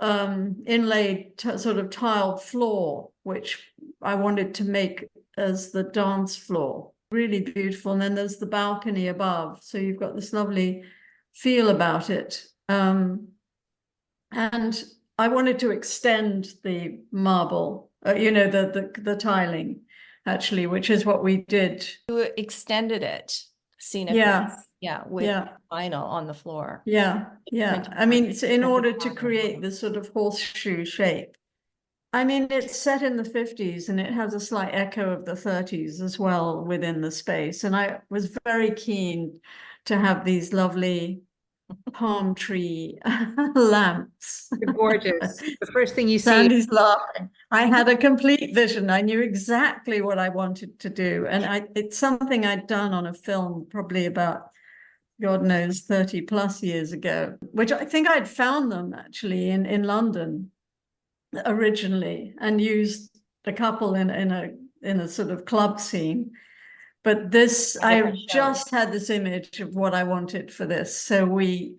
Speaker 2: inlaid sort of tiled floor, which I wanted to make as the dance floor. Really beautiful. And then there's the balcony above. So you've got this lovely feel about it. And I wanted to extend the marble, the tiling, actually, which is what we did.
Speaker 3: You extended it scenically.
Speaker 2: Yeah.
Speaker 3: Yeah, with vinyl on the floor.
Speaker 2: Yeah.
Speaker 3: Printed
Speaker 2: I mean, it's in
Speaker 3: printed
Speaker 2: order to
Speaker 3: vinyl.
Speaker 2: create this sort of horseshoe shape. I mean, it's set in the 50s and it has a slight echo of the 30s as well within the space. And I was very keen to have these lovely palm tree lamps.
Speaker 1: They're gorgeous. The first thing you see.
Speaker 2: Sandy's laughing. I had a complete vision. I knew exactly what I wanted to do. And it's something I'd done on a film probably about, God knows, 30 plus years ago, which I think I'd found them actually in London originally, and used a couple in a sort of club scene. But this, I just had this image of what I wanted for this. So we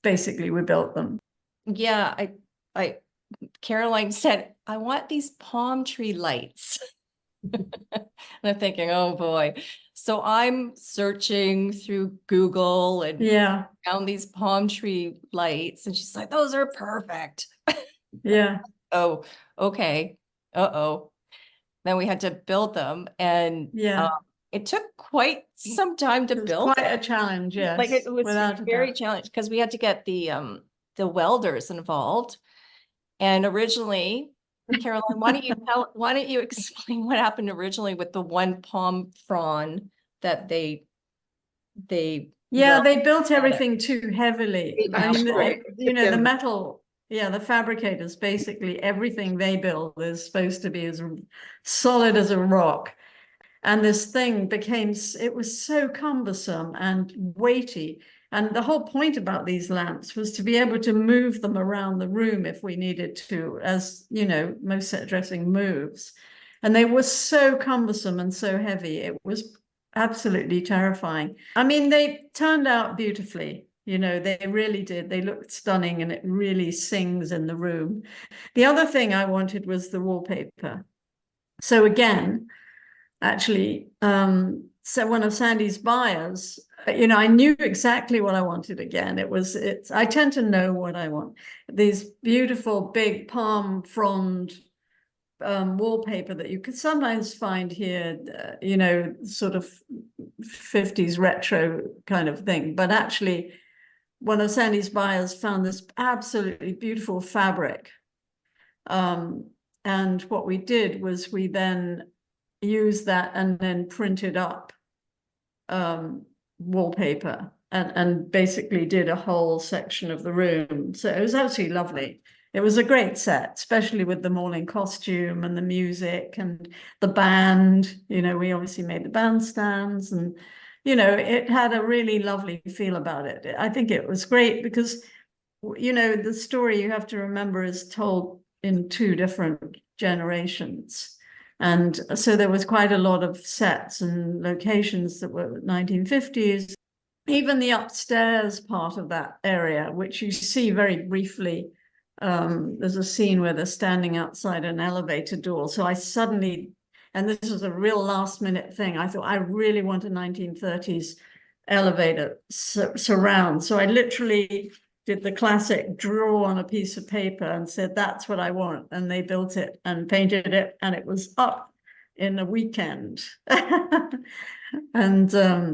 Speaker 2: built them.
Speaker 3: Yeah, Caroline said, I want these palm tree lights. And I'm thinking, oh boy. So I'm searching through Google and found these palm tree lights. And she's like, those are perfect.
Speaker 2: Yeah.
Speaker 3: Oh, okay. Uh-oh. Then we had to build them. And it took quite some time to build.
Speaker 2: Quite a challenge, yes.
Speaker 3: Like it was very challenging because we had to get the welders involved. And originally, Caroline, why don't you explain what happened originally with the one palm frond that they
Speaker 2: built everything too heavily. I mean, the metal, the fabricators, basically everything they build is supposed to be as solid as a rock. And this thing it was so cumbersome and weighty. And the whole point about these lamps was to be able to move them around the room if we needed to, as you know, most set dressing moves. And they were so cumbersome and so heavy. It was absolutely terrifying. I mean, they turned out beautifully. You know, they really did. They looked stunning, and it really sings in the room. The other thing I wanted was the wallpaper. So again, actually, so one of Sandy's buyers, you know, I knew exactly what I wanted again. I tend to know what I want. These beautiful big palm frond wallpaper that you can sometimes find here, you know, sort of 50s retro kind of thing. But actually, one of Sandy's buyers found this absolutely beautiful fabric. And what we did was we then used that and then printed up wallpaper and basically did a whole section of the room. So it was absolutely lovely. It was a great set, especially with them all in costume and the music and the band. You know, we obviously made the bandstands, and, you know, it had a really lovely feel about it. I think it was great because, you know, the story, you have to remember, is told in 2 different generations. And so there was quite a lot of sets and locations that were 1950s. Even the upstairs part of that area, which you see very briefly, there's a scene where they're standing outside an elevator door. So I suddenly, and this was a real last minute thing, I thought I really want a 1930s elevator surround. So I literally did the classic draw on a piece of paper and said, that's what I want. And they built it and painted it, and it was up in a weekend. And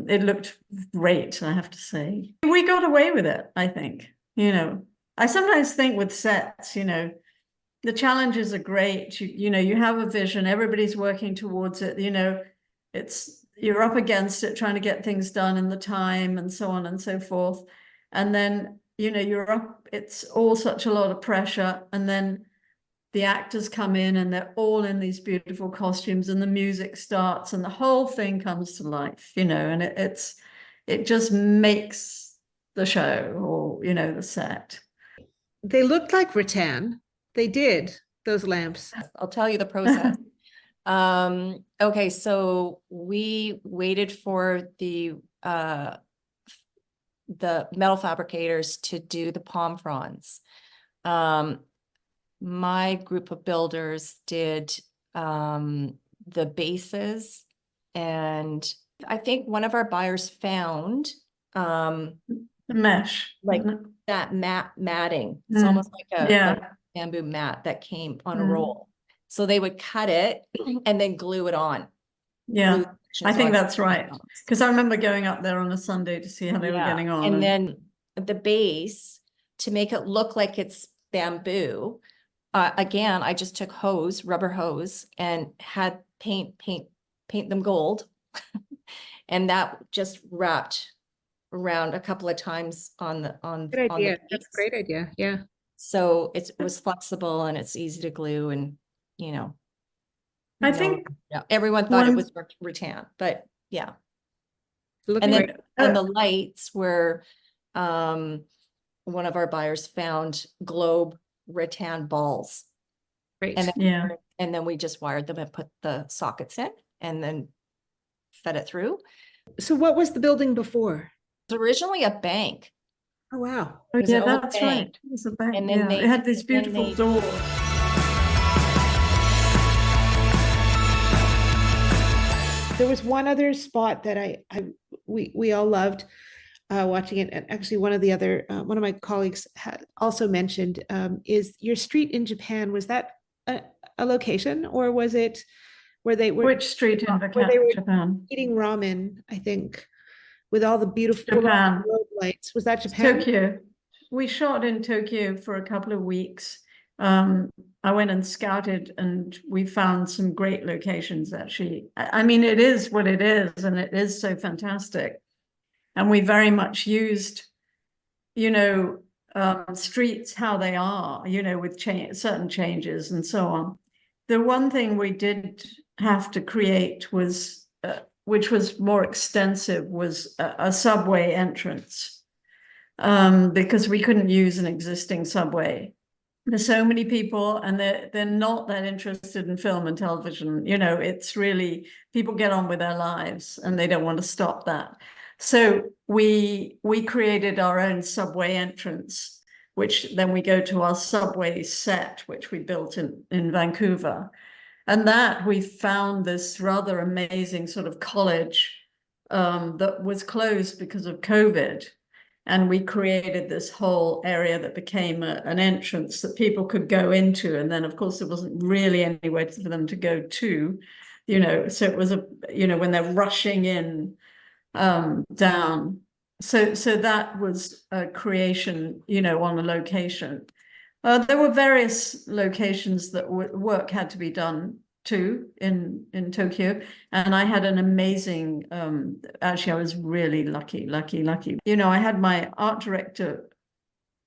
Speaker 2: it looked great, I have to say. We got away with it, I think. You know, I sometimes think with sets, you know, the challenges are great. You know, you have a vision, everybody's working towards it, you know, you're up against it, trying to get things done in the time and so on and so forth. And then, you know, you're up, it's all such a lot of pressure. And then the actors come in and they're all in these beautiful costumes, and the music starts and the whole thing comes to life, you know, and it just makes the show, or, you know, the set.
Speaker 1: They looked like rattan. They did, those lamps.
Speaker 3: I'll tell you the process. Okay, so we waited for the metal fabricators to do the palm fronds. My group of builders did the bases, and I think one of our buyers found
Speaker 2: The mesh,
Speaker 3: like that matting. It's almost like a bamboo mat that came on a roll. So they would cut it and then glue it on.
Speaker 2: Yeah, I think that's right. Because I remember going up there on a Sunday to see how they were getting on.
Speaker 3: And then the base, to make it look like it's bamboo, again, I just took rubber hose, and had paint them gold. And that just wrapped around a couple of times on the
Speaker 1: Good idea.
Speaker 3: the
Speaker 1: That's a
Speaker 3: base.
Speaker 1: great idea. Yeah.
Speaker 3: So it was flexible and it's easy to glue, and, you know,
Speaker 2: I think
Speaker 3: everyone thought it was rattan, but yeah. And then and the lights were, one of our buyers found globe rattan balls.
Speaker 1: Great.
Speaker 3: And then we just wired them and put the sockets in and then fed it through.
Speaker 1: So what was the building before?
Speaker 3: It was originally a bank.
Speaker 1: Oh, wow.
Speaker 2: Oh, yeah, that's right. It was a bank.
Speaker 3: And then
Speaker 2: it had these beautiful doors.
Speaker 1: There was one other spot that we all loved watching it, and actually one of my colleagues had also mentioned is your street in Japan. Was that a location, or was it where they were?
Speaker 2: Which street in Japan?
Speaker 1: Eating ramen, I think, with all the beautiful
Speaker 2: Japan
Speaker 1: road lights. Was that Japan?
Speaker 2: Tokyo. We shot in Tokyo for a couple of weeks. I went and scouted, and we found some great locations, actually. I mean, it is what it is, and it is so fantastic. And we very much used, you know, streets how they are, you know, with certain changes and so on. The one thing we did have to create was, which was more extensive, was a subway entrance. because we couldn't use an existing subway. There's so many people, and they're not that interested in film and television. You know, it's really, people get on with their lives and they don't want to stop that. So we created our own subway entrance, which then we go to our subway set, which we built in Vancouver. And that we found this rather amazing sort of college that was closed because of COVID. And we created this whole area that became an entrance that people could go into. And then, of course, there wasn't really anywhere for them to go to, you know, so it was when they're rushing in down. So that was a creation, on a location. There were various locations that work had to be done too in Tokyo, and I had an amazing, actually I was really lucky. I had my art director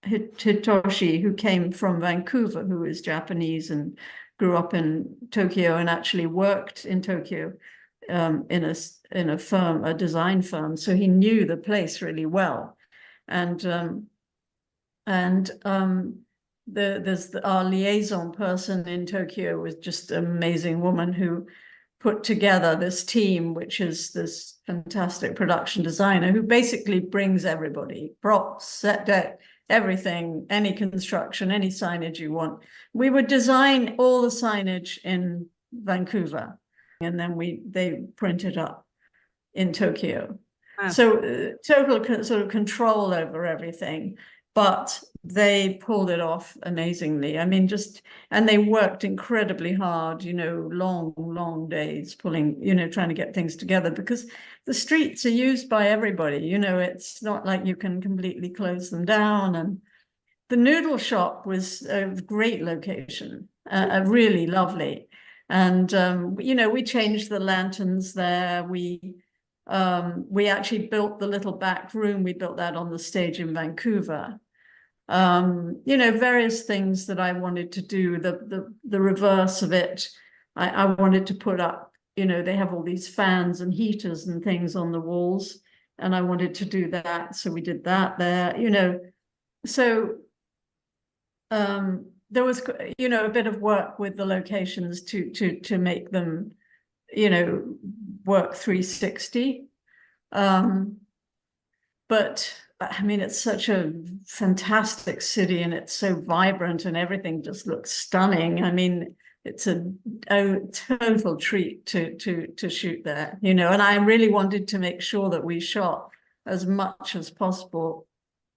Speaker 2: Hiroshi, who came from Vancouver, who is Japanese and grew up in Tokyo and actually worked in Tokyo in a firm, a design firm, so he knew the place really well. And there's our liaison person in Tokyo was just an amazing woman who put together this team, which is this fantastic production designer who basically brings everybody, props, set deck, everything, any construction, any signage you want. We would design all the signage in Vancouver, and then they print it up in Tokyo. Wow. So total sort of control over everything. But they pulled it off amazingly. I mean, and they worked incredibly hard, long days pulling, trying to get things together, because the streets are used by everybody. It's not like you can completely close them down. And the noodle shop was a great location, really lovely. And, we changed the lanterns there. We actually built the little back room. We built that on the stage in Vancouver. Various things that I wanted to do, the reverse of it. I wanted to put up, they have all these fans and heaters and things on the walls, and I wanted to do that. So we did that there, so there was, a bit of work with the locations to make them, work 360. But I mean, it's such a fantastic city, and it's so vibrant, and everything just looks stunning. I mean, it's a total treat to shoot there, and I really wanted to make sure that we shot as much as possible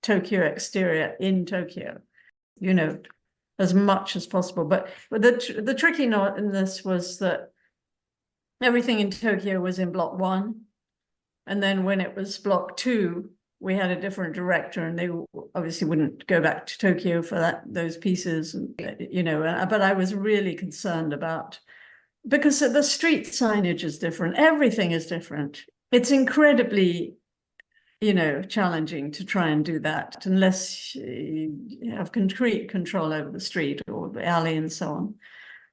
Speaker 2: Tokyo exterior in Tokyo, as much as possible. But the tricky note in this was that everything in Tokyo was in block 1. And then when it was block 2, we had a different director, and they obviously wouldn't go back to Tokyo for those pieces, but I was really concerned about, because the street signage is different. Everything is different. It's incredibly, challenging to try and do that unless you have concrete control over the street or the alley and so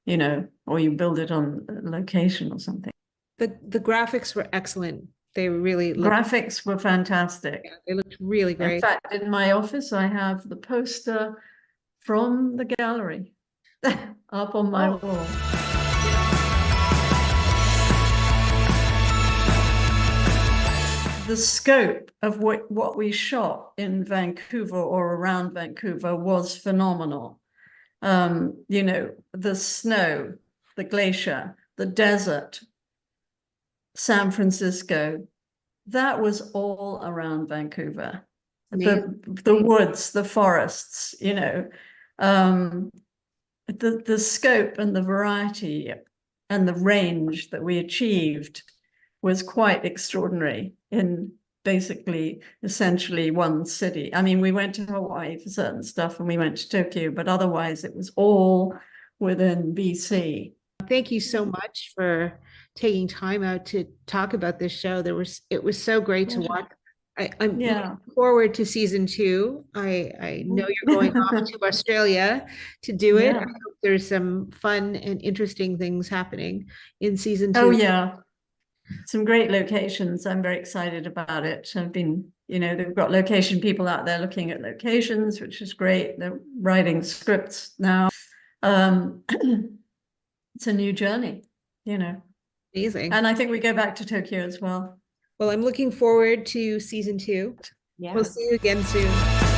Speaker 2: on, or you build it on location or something.
Speaker 1: The graphics were excellent. They really
Speaker 2: graphics were fantastic.
Speaker 1: Yeah, they looked really great.
Speaker 2: In fact, in my office, I have the poster from the gallery up on my wall. The scope of what we shot in Vancouver or around Vancouver was phenomenal. The snow, the glacier, the desert, San Francisco, that was all around Vancouver. The woods, the forests, the scope and the variety and the range that we achieved was quite extraordinary in basically essentially one city. I mean, we went to Hawaii for certain stuff, and we went to Tokyo, but otherwise it was all within BC.
Speaker 1: Thank you so much for taking time out to talk about this show. It was so great to watch. I'm looking forward to season 2. I know you're going off to Australia to do it. I hope there's some fun and interesting things happening in season 2.
Speaker 2: Oh yeah. some great locations. I'm very excited about it. I've been, they've got location people out there looking at locations, which is great. They're writing scripts now. It's a new journey,
Speaker 1: Amazing.
Speaker 2: And I think we go back to Tokyo as well.
Speaker 1: Well, I'm looking forward to season 2.
Speaker 3: Yeah.
Speaker 1: We'll see you again soon.